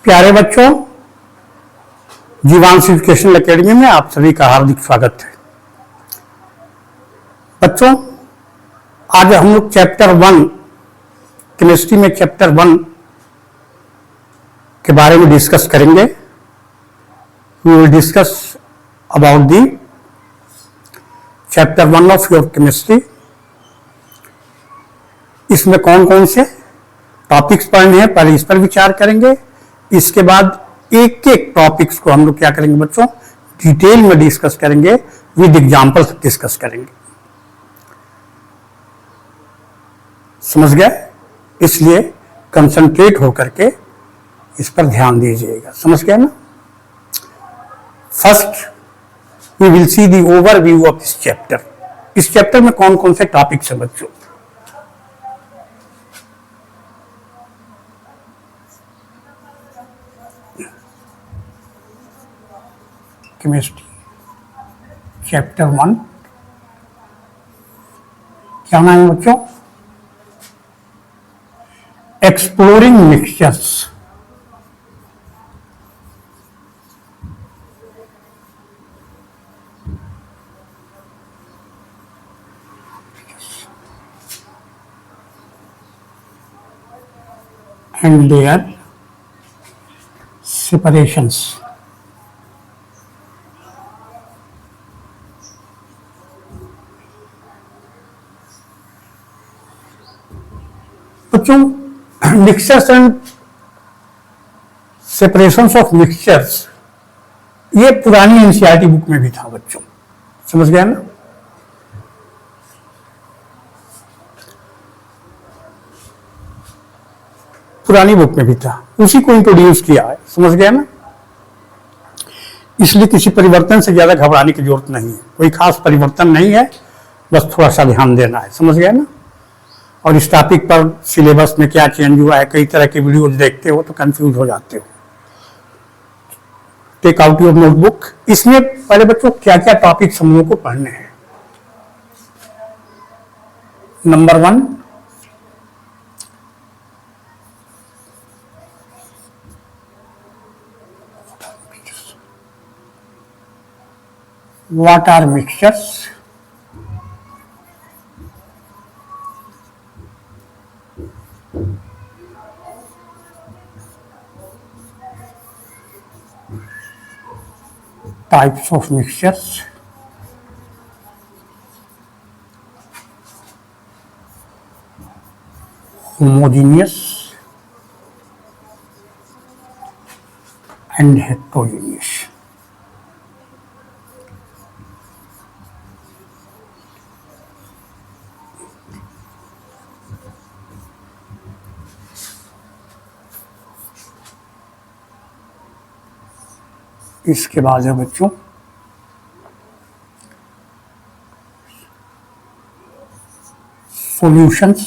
प्यारे बच्चों, जीवांश education academy में आप सभी का हार्दिक स्वागत है। बच्चों, आज हम लोग चैप्टर 1 केमिस्ट्री में चैप्टर 1 के बारे में डिस्कस करेंगे। We will discuss about the chapter 1 of your chemistry. इसमें कौन कौन से टॉपिक्स पढ़ने हैं, पहले इस पर विचार करेंगे। इसके बाद एक एक टॉपिक्स को हम लोग क्या करेंगे बच्चों, डिटेल में डिस्कस करेंगे, विद एग्जांपल्स डिस्कस करेंगे। समझ गए? इसलिए कंसंट्रेट होकर के इस पर ध्यान दीजिएगा। समझ गए ना? First we will see the overview of this chapter. इस चैप्टर में कौन कौन से टॉपिक्स हैं बच्चों? केमिस्ट्री चैप्टर 1, क्या नाम है बच्चों? Exploring mixtures. and their separations. बच्चों, mixtures and separations of mixtures, ये पुरानी एनसीईआरटी बुक में भी था बच्चों। समझ गए ना? पुरानी बुक में भी था, उसी को इंट्रोड्यूस किया है। समझ गए ना? इसलिए किसी परिवर्तन से ज्यादा घबराने की जरूरत नहीं है। कोई खास परिवर्तन नहीं है, बस थोड़ा सा ध्यान देना है। समझ गए ना? और इस टॉपिक पर सिलेबस में क्या चेंज हुआ है, कई तरह के वीडियोज देखते हो तो कंफ्यूज हो जाते हो। Take out your notebook. इसमें पहले बच्चों क्या क्या टॉपिक्स हम लोगों को पढ़ने हैं। Number 1, what are mixtures? Types of mixtures, homogeneous and heterogeneous. इसके बाद है बच्चों सॉल्यूशंस।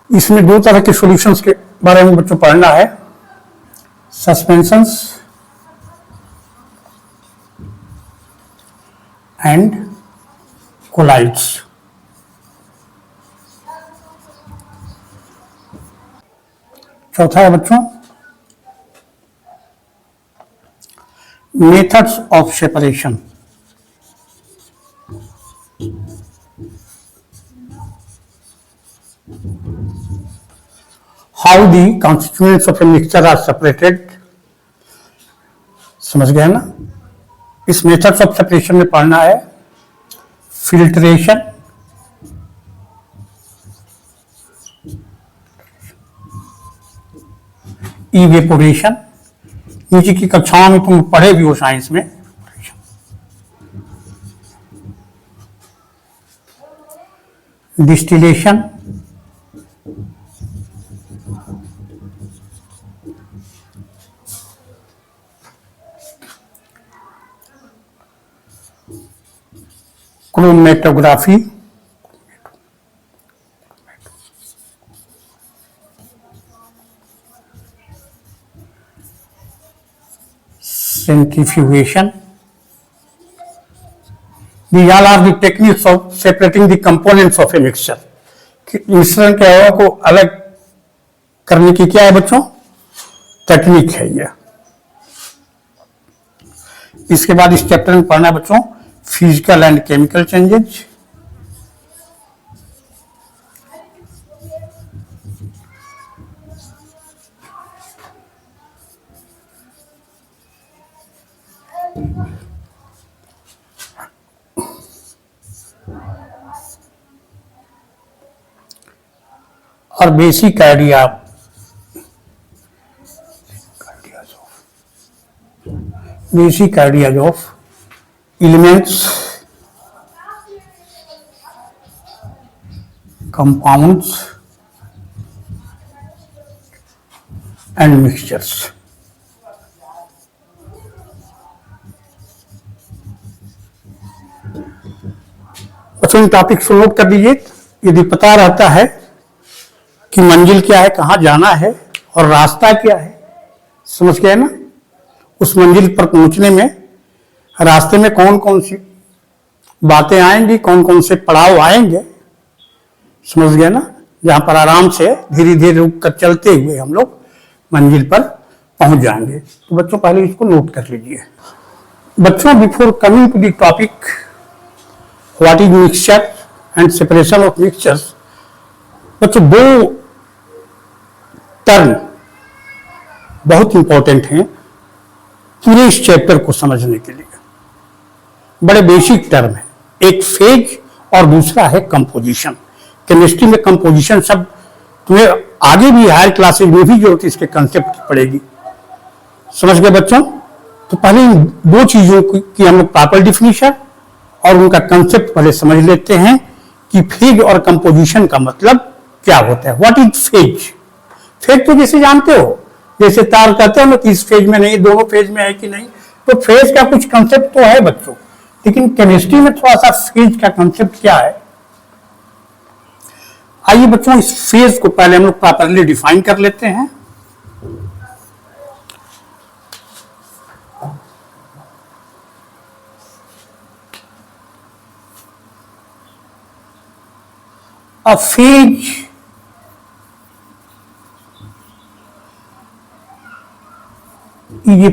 इसमें दो तरह के सॉल्यूशंस के बारे में बच्चों पढ़ना है, सस्पेंशंस एंड कोलाइड्स। चौथा है बच्चों methods of separation. How the constituents of a mixture are separated. समझ गए ना? इस methods of separation में पढ़ना है फिल्ट्रेशन, इवेपोरेशन। नीचे की कक्षाओं में तुम पढ़े भी हो साइंस में। Distillation, chromatography, centrifugation. These all are the techniques of separating the components of a mixture. मिश्रण के अवयवों को अलग करने की क्या है बच्चों, टेक्निक है ये। इसके बाद इस चैप्टर में पढ़ना है बच्चों फिजिकल एंड केमिकल चेंजेज, और basic ideas of elements, compounds and mixtures. बच्चों इन टॉपिक्स को नोट कर लीजिए। यदि पता रहता है कि मंजिल क्या है, कहाँ जाना है और रास्ता क्या है, समझ गए ना, उस मंजिल पर पहुंचने में रास्ते में कौन कौन सी बातें आएंगी, कौन कौन से पड़ाव आएंगे, समझ गए ना, जहां पर आराम से धीरे धीरे रुक कर चलते हुए हम लोग मंजिल पर पहुंच जाएंगे। तो बच्चों पहले इसको नोट कर लीजिए। बच्चों before coming to the topic what is mixture and separation of mixtures, बच्चों दो टर्म बहुत इंपॉर्टेंट हैं पूरे इस चैप्टर को समझने के लिए। बड़े बेसिक टर्म है, एक फेज और दूसरा है कंपोजिशन। केमिस्ट्री में कंपोजिशन शब्द तुम्हें आगे भी हायर क्लासेज में भी जरूरत इसके कंसेप्ट की पड़ेगी, समझ गए बच्चों। तो पहले इन दो चीजों की हम लोग प्रॉपर डिफिनीशन और उनका कंसेप्ट पहले समझ लेते हैं कि फेज और कंपोजिशन का मतलब क्या होता है। What is phase? फेज तो जैसे जानते हो, जैसे तार कहते हो ना कि इस फेज में नहीं, दोनों फेज में है कि नहीं, तो फेज का कुछ कंसेप्ट तो है बच्चों, लेकिन केमिस्ट्री में थोड़ा सा फेज का कंसेप्ट क्या है। आइए बच्चों इस फेज को पहले हम लोग प्रॉपरली डिफाइन कर लेते हैं। A phase is a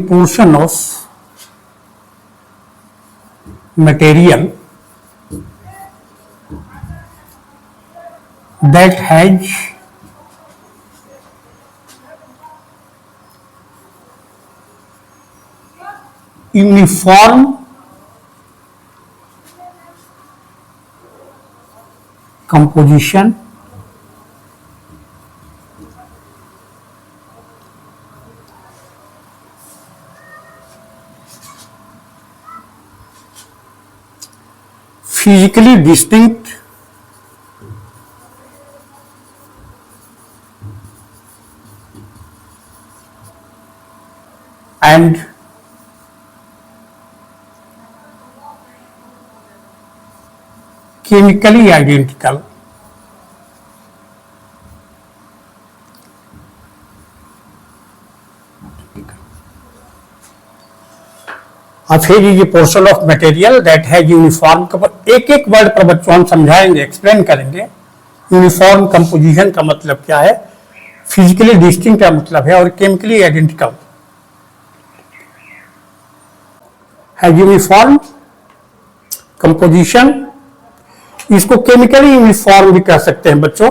portion of material that has uniform composition physically distinct and chemically identical. A phase is a portion of material that has uniform, एक एक वर्ड पर बच्चों हम समझाएंगे, एक्सप्लेन करेंगे। यूनिफॉर्म कंपोजिशन का मतलब क्या है, फिजिकली डिस्टिंक्ट का मतलब है, और केमिकली आइडेंटिकल है। यूनिफॉर्म कंपोजिशन, इसको केमिकली यूनिफॉर्म भी कह सकते हैं बच्चों।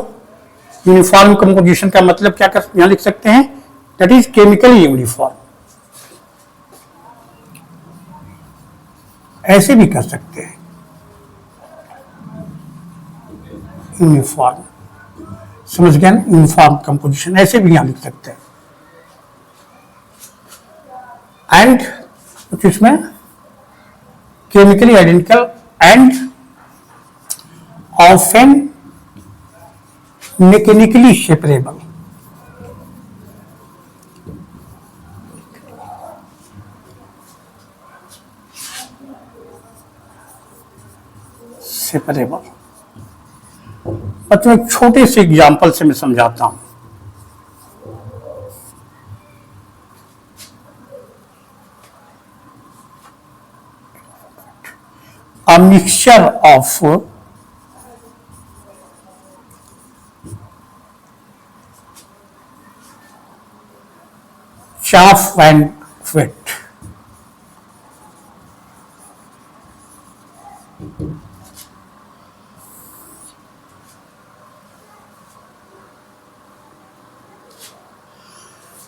यूनिफॉर्म कंपोजिशन का मतलब क्या कर यहां लिख सकते हैं, दैट इज केमिकली यूनिफॉर्म। ऐसे भी कर सकते हैं यूनिफॉर्म, समझ गए ना, यूनिफॉर्म कंपोजिशन ऐसे भी यहां लिख सकते हैं। एंड कुछ इसमें chemically identical and often mechanically separable. Separable बच्चों एक छोटे से एग्जाम्पल से मैं समझाता हूं। A mixture of chaff and wet.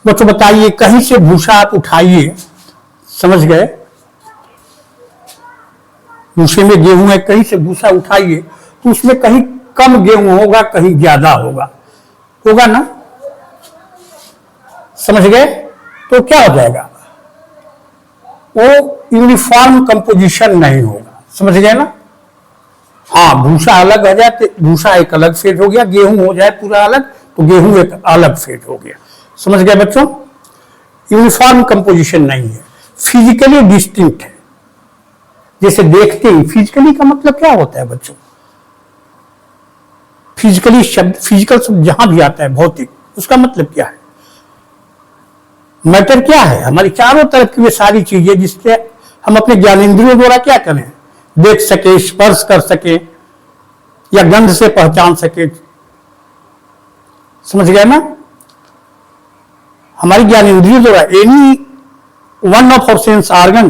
बच्चों बताइए, कहीं से भूसा आप उठाइए, समझ गए, भूसे में गेहूं है, कहीं से भूसा उठाइए तो उसमें कहीं कम गेहूं होगा, कहीं ज्यादा होगा ना, समझ गए, तो क्या हो जाएगा, वो यूनिफॉर्म कंपोजिशन नहीं होगा, समझ गए ना। हाँ, भूसा अलग हो जाए तो भूसा एक अलग फेज हो गया, गेहूं हो जाए पूरा अलग तो गेहूं एक अलग फेज हो गया, समझ गए बच्चों। यूनिफॉर्म कंपोजिशन नहीं है, फिजिकली डिस्टिंक्ट है। जैसे देखते ही, फिजिकली का मतलब क्या होता है बच्चों, फिजिकली शब्द, फिजिकल शब्द जहां भी आता है भौतिक, उसका मतलब क्या है, मैटर क्या है, हमारी चारों तरफ की वे सारी चीजें जिससे हम अपने ज्ञानेंद्रियों द्वारा क्या करें, देख सके, स्पर्श कर सके या गंध से पहचान सके, समझ गए ना। हमारी ज्ञानेंद्रियों द्वारा any one of our sense organ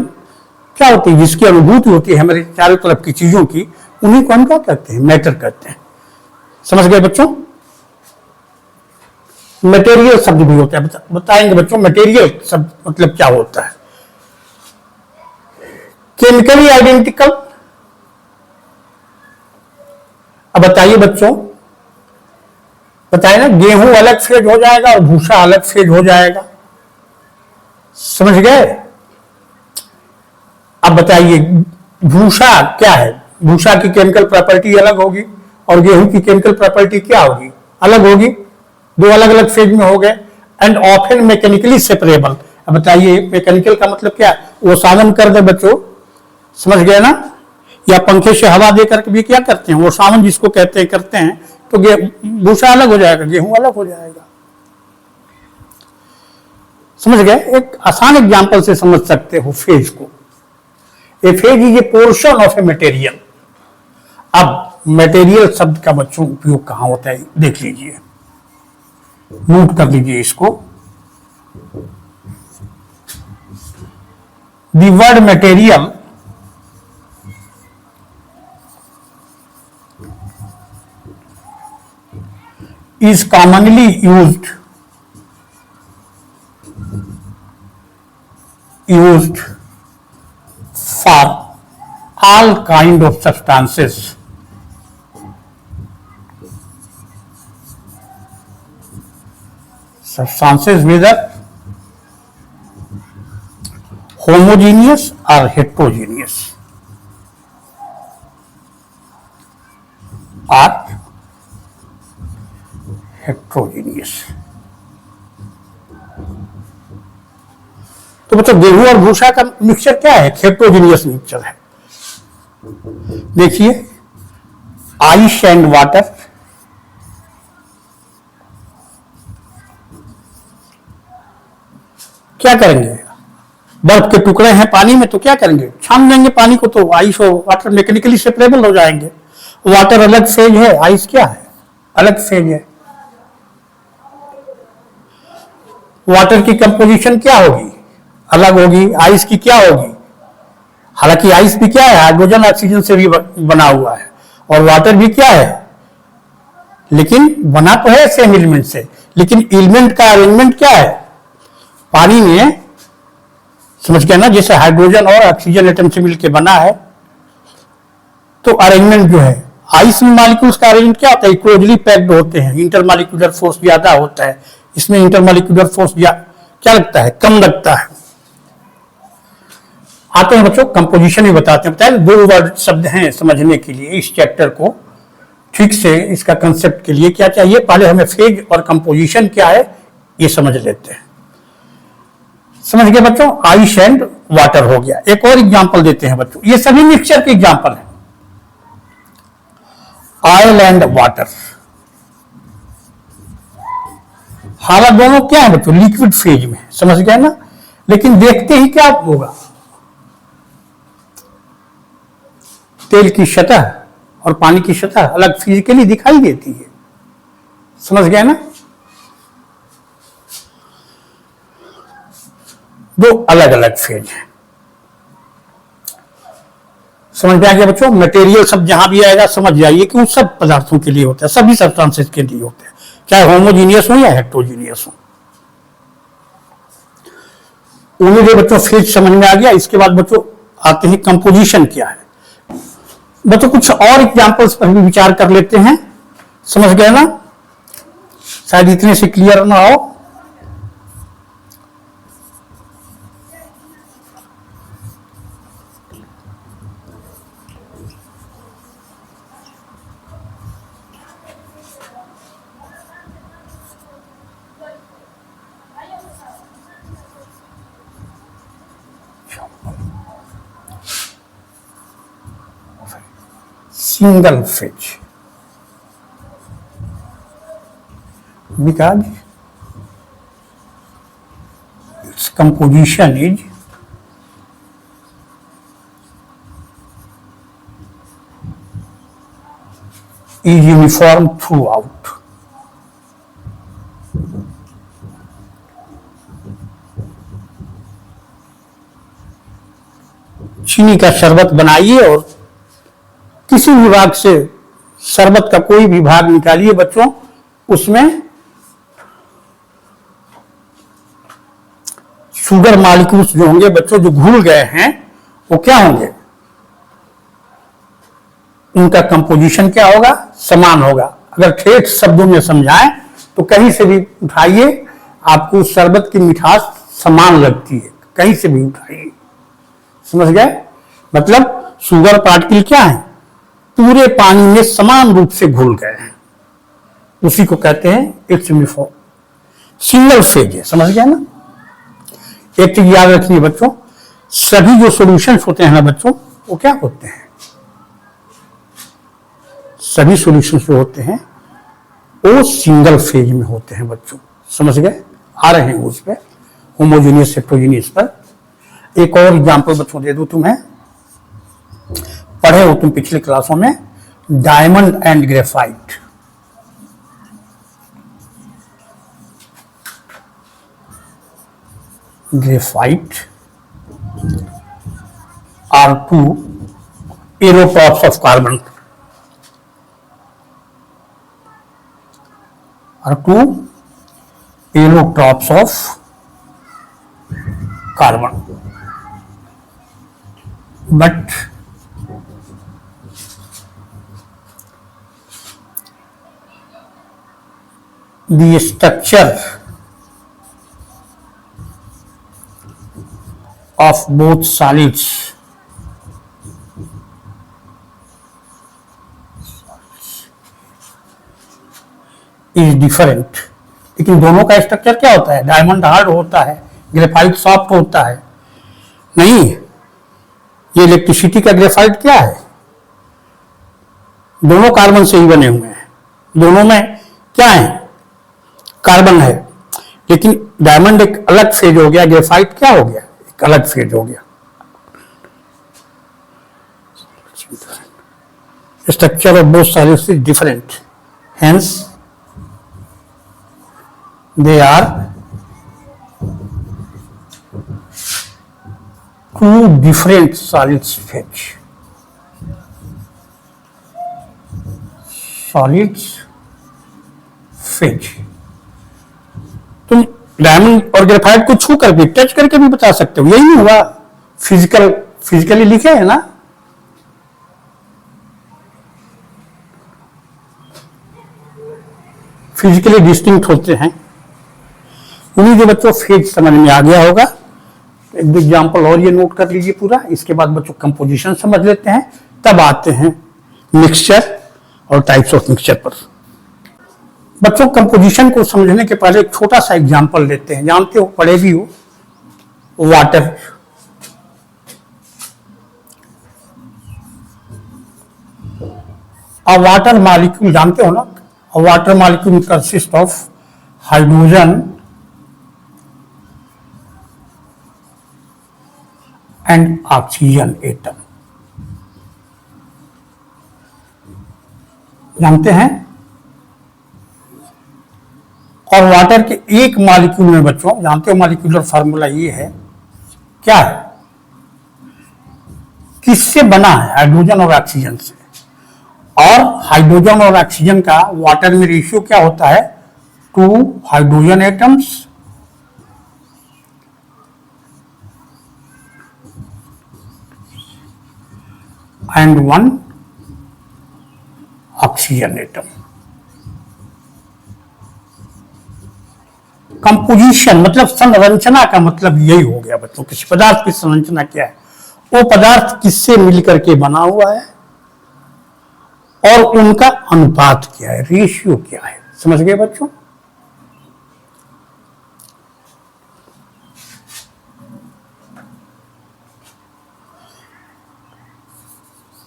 क्या होती है, जिसकी अनुभूति होती है हमारे चारों तरफ की चीजों की, उन्हीं को हम क्या कहते हैं, मैटर कहते हैं, समझ गए बच्चों। मटेरियल शब्द भी होता है, बताएंगे बच्चों मटेरियल शब्द मतलब क्या होता है। केमिकली आइडेंटिकल, अब बताइए बच्चों, बताए ना, गेहूं अलग फेज हो जाएगा और भूसा अलग फेज हो जाएगा, समझ गए। अब बताइए भूसा क्या है, भूसा की केमिकल प्रॉपर्टी अलग होगी और गेहूं की केमिकल प्रॉपर्टी क्या होगी, अलग होगी, दो अलग अलग फेज में हो गए, एंड ऑफन मैकेनिकली सेपरेबल। अब बताइए मैकेनिकल का मतलब क्या है, वो साधन कर दे बच्चों, समझ गए ना, या पंखे से हवा देकर के भी क्या करते हैं, वो सावन जिसको कहते हैं करते हैं, तो भूसा अलग हो जाएगा, गेहूं अलग हो जाएगा, समझ गए। एक आसान एग्जांपल से समझ सकते हो फेज को। A phase is a portion of a material. अब मटेरियल शब्द का बच्चों उपयोग कहां होता है देख लीजिए, नोट कर लीजिए इसको। The word material is commonly used for all kind of substances whether homogeneous or heterogeneous or heterogeneous. तो मतलब गेहूं और भूसा का मिक्सचर क्या है, हेट्रोजीनियस मिक्सचर है। देखिए आइस एंड वाटर, क्या करेंगे, बर्फ के टुकड़े हैं पानी में तो क्या करेंगे, छान देंगे पानी को, तो आइस और वाटर मैकेनिकली सेपरेबल हो जाएंगे। वाटर अलग फेज है, आइस क्या है, अलग फेज है। वाटर की कंपोजिशन क्या होगी, अलग होगी, आइस की क्या होगी, हालांकि आइस भी क्या है, हाइड्रोजन ऑक्सीजन से भी बना हुआ है, और वाटर भी क्या है, लेकिन बना तो है सेम एलिमेंट से, लेकिन एलिमेंट का अरेंजमेंट क्या है, पानी में, समझ गया ना, जैसे हाइड्रोजन और ऑक्सीजन एटम से मिलकर बना है, तो अरेंजमेंट जो है, आइस में मॉलिक्यूल्स का अरेंजमेंट क्या होता है, क्लोजली पैक्ड होते हैं, इंटरमॉलिक्यूलर फोर्स ज्यादा होता है, इसमें इंटरमॉलिक्यूलर फोर्स क्या लगता है, कम लगता है। आते हैं बच्चों कंपोजिशन ही बताते हैं, बताए दो वर्ड शब्द हैं समझने के लिए, इस चैप्टर को ठीक से इसका कंसेप्ट के लिए क्या चाहिए, पहले हमें फेज और कंपोजिशन क्या है ये समझ लेते हैं। समझ गए बच्चों, आइस एंड वाटर हो गया। एक और एग्जांपल देते हैं बच्चों, ये सभी मिक्सचर के एग्जांपल हैं। ऑयल एंड वाटर, हालात दोनों क्या है बच्चों, लिक्विड फेज में, समझ गए ना, लेकिन देखते ही क्या होगा, तेल की सतह और पानी की सतह अलग फिजिकली दिखाई देती है, समझ गए ना। दो अलग अलग फेज हैं। समझ में आ गया बच्चों? मटेरियल सब जहां भी आएगा समझ जाइए कि वो सब पदार्थों के लिए होता है, सभी सब्सटेंसेस के लिए होते हैं, चाहे होमोजीनियस हो या हेट्रोजीनियस हो। उम्मीद है बच्चों फेज समझ में आ गया। इसके बाद बच्चों आते हैं कंपोजिशन क्या है। बच्चों कुछ और एग्जांपल्स पर भी विचार कर लेते हैं। समझ गए ना? शायद इतने से क्लियर ना हो। Single phase, because its composition is uniform throughout. चीनी का शरबत बनाइए और किसी भी भाग से शरबत का कोई भी भाग निकालिए बच्चों, उसमें शुगर मॉलिक्यूल्स जो होंगे बच्चों, जो घुल गए हैं, वो क्या होंगे? उनका कंपोजिशन क्या होगा? समान होगा। अगर ठेठ शब्दों में समझाएं तो कहीं से भी उठाइए, आपको शरबत की मिठास समान लगती है, कहीं से भी उठाइए। समझ गए? मतलब शुगर पार्टिकल क्या है? पूरे पानी में समान रूप से घुल गए हैं, उसी को कहते हैं इट्स यूनिफॉर्म। सिंगल फेज है। समझ गया ना? एक चीज याद रखिए बच्चों, सभी जो सॉल्यूशंस होते हैं ना बच्चों, वो क्या होते हैं? सभी सॉल्यूशंस जो होते हैं वो सिंगल फेज में होते हैं बच्चों। समझ गए? आ रहे हैं उस पर, होमोजीनियस हेट्रोजीनियस पर। एक और एग्जांपल बच्चों दे दूं तुम्हें, पढ़े हो तुम पिछले क्लासों में, diamond and graphite. Graphite are two allotropes of carbon, are two allotropes of carbon, but the structure of both solids is different। लेकिन दोनों का स्ट्रक्चर क्या होता है? डायमंड हार्ड होता है, ग्रेफाइट सॉफ्ट होता है। नहीं, ये इलेक्ट्रिसिटी का ग्रेफाइट क्या है? दोनों कार्बन से ही बने हुए हैं, दोनों में क्या है? कार्बन है। लेकिन डायमंड एक अलग फेज हो गया, ग्रेफाइट क्या हो गया? एक अलग फेज हो गया। Structure of both solids is different, hence they are two different solids phase. Solids phase. तुम डायमंड और ग्रेफाइट को छू करके, टच करके भी बता सकते हो। यही नहीं हुआ? फिजिकली लिखे है ना? फिजिकली डिस्टिंक्ट होते हैं। उन्हीं जो बच्चों फेज समझ में आ गया होगा। एक एग्जांपल और ये नोट कर लीजिए पूरा। इसके बाद बच्चों कंपोजिशन समझ लेते हैं, तब आते हैं मिक्सचर और टाइप्स ऑफ मिक्सचर पर। बच्चों कंपोजिशन को समझने के पहले एक छोटा सा एग्जांपल लेते हैं। जानते हो, पढ़े भी हो, वाटर। अ वाटर मॉलिक्यूल जानते हो ना? अ water molecule consist of hydrogen and oxygen atom. जानते हैं? और वाटर के एक मॉलिक्यूल में बच्चों, जानते हो मॉलिक्यूलर फार्मूला ये है क्या है, किससे बना है, हाइड्रोजन और ऑक्सीजन से। और हाइड्रोजन और ऑक्सीजन का वाटर में रेशियो क्या होता है, 2 hydrogen atoms and 1 oxygen atom. Composition मतलब संरचना का मतलब यही हो गया बच्चों, किसी पदार्थ की संरचना क्या है, वो पदार्थ किससे मिलकर के बना हुआ है और उनका अनुपात क्या है, रेशियो क्या है। समझ गए बच्चों।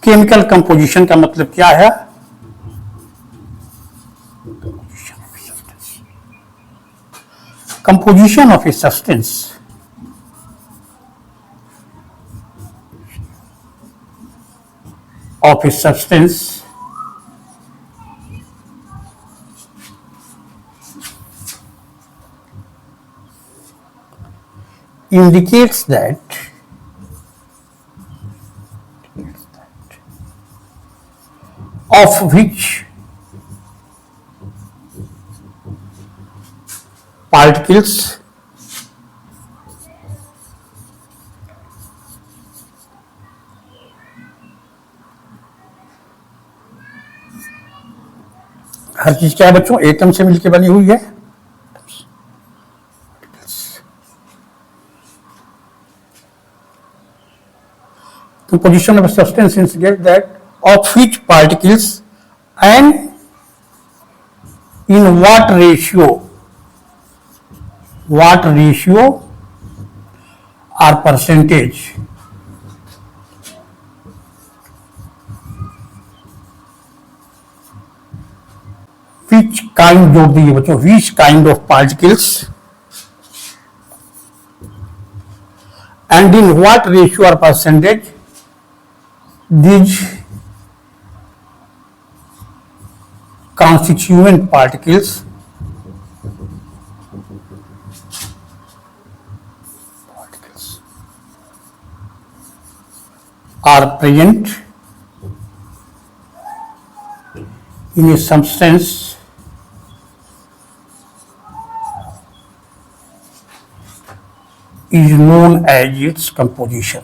केमिकल कंपोजिशन का मतलब क्या है, composition of a substance indicates that of which particles हर चीज क्या है बच्चों, एटम से मिलकर बनी हुई है। Composition of a substance indicates that of which particles and in what ratio or percentage which kind जोड़ दीजिए बच्चों, which kind of particles and in what ratio or percentage these constituent particles are present in a substance is known as its composition.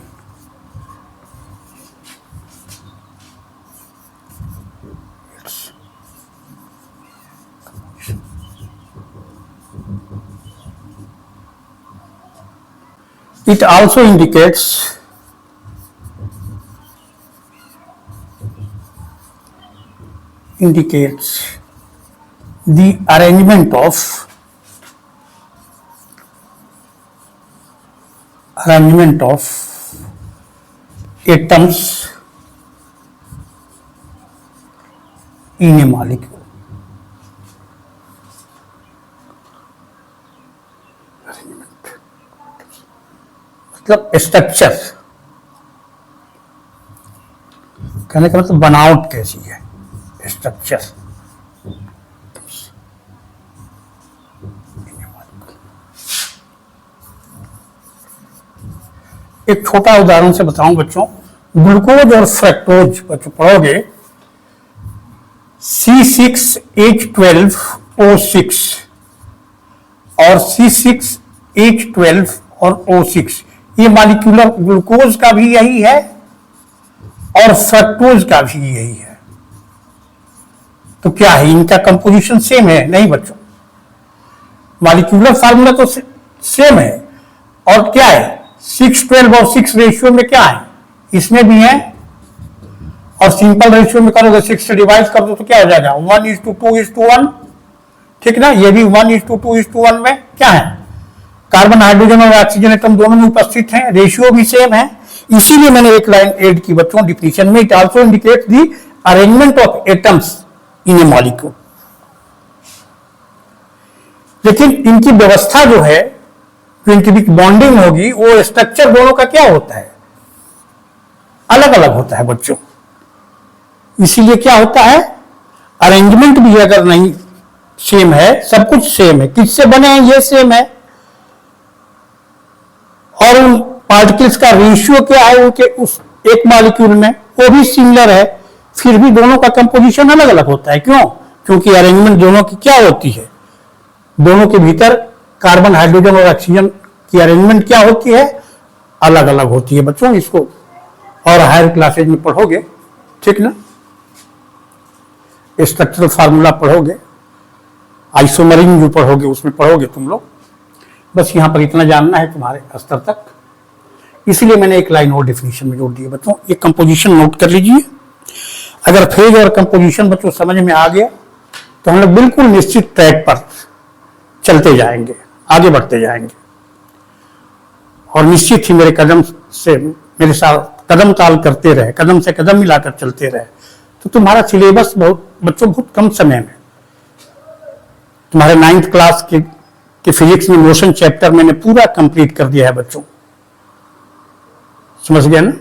It also indicates the arrangement of atoms in a molecule. मतलब structure, कहने का मतलब बनावट कैसी है, structure. एक छोटा उदाहरण से बताऊं बच्चों, ग्लूकोज और फ्रक्टोज बच्चों पढ़ोगे, C6H12O6 और C6H12 और O6, ये मॉलिक्यूलर ग्लूकोज का भी यही है और फ्रक्टोज का भी यही है। तो क्या है, इनका कंपोजिशन सेम है? नहीं बच्चों, मॉलिक्यूलर फार्मूला तो सेम है। और क्या है, 6:12 और 6 रेशियो में क्या है, इसमें भी है। और सिंपल रेशियो में करोगे 6 से डिवाइड कर दो तो क्या हो जाएगा, 1:2:1। ठीक ना, ये भी 1:2:1 में क्या है, कार्बन हाइड्रोजन और ऑक्सीजन एटम दोनों में उपस्थित हैं, रेशियो भी सेम है। इसीलिए मैंने एक लाइन ऐड की बच्चों डिफिनीशन में, it also indicates the arrangement of atoms in A molecule. लेकिन इनकी व्यवस्था जो है, जो इनके बीच बॉन्डिंग होगी, वो स्ट्रक्चर दोनों का क्या होता है, अलग अलग होता है बच्चों। इसीलिए क्या होता है, अरेंजमेंट भी अगर नहीं सेम है, सब कुछ सेम है, किससे बने हैं ये सेम है, और पार्टिकल्स का रेशियो क्या है उनके उस एक मॉलिक्यूल में, वो भी सिमिलर है, फिर भी दोनों का कंपोजिशन अलग अलग होता है। क्यों? क्योंकि अरेंजमेंट दोनों की क्या होती है, दोनों के भीतर कार्बन, हाइड्रोजन और ऑक्सीजन की अरेंजमेंट क्या होती है, अलग अलग होती है बच्चों। इसको और हायर क्लासेज में पढ़ोगे, ठीक ना, स्ट्रक्चरल फार्मूला पढ़ोगे, आइसोमरिंग जो पढ़ोगे उसमें पढ़ोगे तुम लोग। बस यहाँ पर इतना जानना है तुम्हारे स्तर तक, इसलिए मैंने एक लाइन और डेफिनेशन में जोड़ दी है बच्चों। ये कंपोजिशन नोट कर लीजिए। अगर फेज और कंपोजिशन बच्चों समझ में आ गया तो हम लोग बिल्कुल निश्चित ट्रैक पर चलते जाएंगे, आगे बढ़ते जाएंगे, और निश्चित ही मेरे कदम से मेरे साथ कदम ताल करते रहे, कदम से कदम मिलाकर चलते रहे, तो तुम्हारा सिलेबस बहुत बच्चों बहुत कम समय में, तुम्हारे 9th क्लास के फिजिक्स में मोशन चैप्टर मैंने पूरा कंप्लीट कर दिया है बच्चों। समझ गया ना?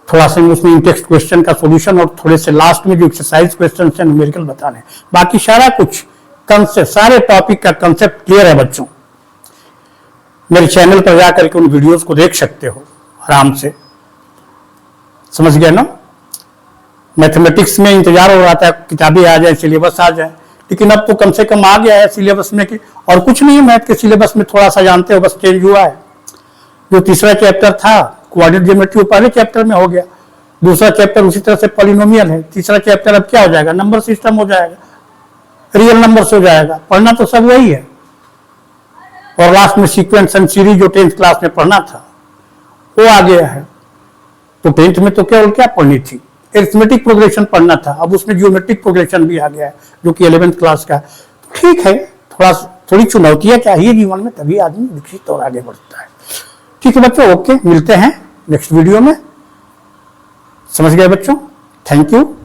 थोड़ा सा उसमें इंटेक्स्ट क्वेश्चन का सॉल्यूशन और थोड़े से लास्ट में जो एक्सरसाइज क्वेश्चन है न्यूमेरिकल बताने, बाकी सारा कुछ कंसेप्ट, सारे टॉपिक का कंसेप्ट क्लियर है बच्चों। मेरे चैनल पर जाकर के उन वीडियोस को देख सकते हो आराम से। समझ गया ना? मैथमेटिक्स में इंतजार हो रहा था किताबें आ जाए, सिलेबस आ जाए, लेकिन अब तो कम से कम आ गया है सिलेबस में कि, और कुछ नहीं है मैथ के सिलेबस में, थोड़ा सा जानते हो, बस चेंज हुआ है। जो तीसरा चैप्टर था कोऑर्डिनेट ज्योमेट्री, वो पहले चैप्टर में हो गया, दूसरा चैप्टर उसी तरह से पॉलिनोमियल है, तीसरा चैप्टर अब क्या हो जाएगा, नंबर सिस्टम हो जाएगा, रियल नंबर्स हो जाएगा। पढ़ना तो सब वही है, और लास्ट में सीक्वेंस एंड सीरीज जो 10th क्लास में पढ़ना था वो आ गया है। तो 10th में तो केवल क्या पढ़नी थी, अरिथमेटिक प्रोग्रेशन पढ़ना था, अब उसमें ज्योमेट्रिक प्रोग्रेशन भी आ गया है जो कि 11th क्लास का। ठीक है, थोड़ी चुनौतियां चाहिए जीवन में, तभी आदमी विकसित और आगे बढ़ता है। ठीक है बच्चों, ओके, मिलते हैं नेक्स्ट वीडियो में। समझ गए बच्चों? Thank you.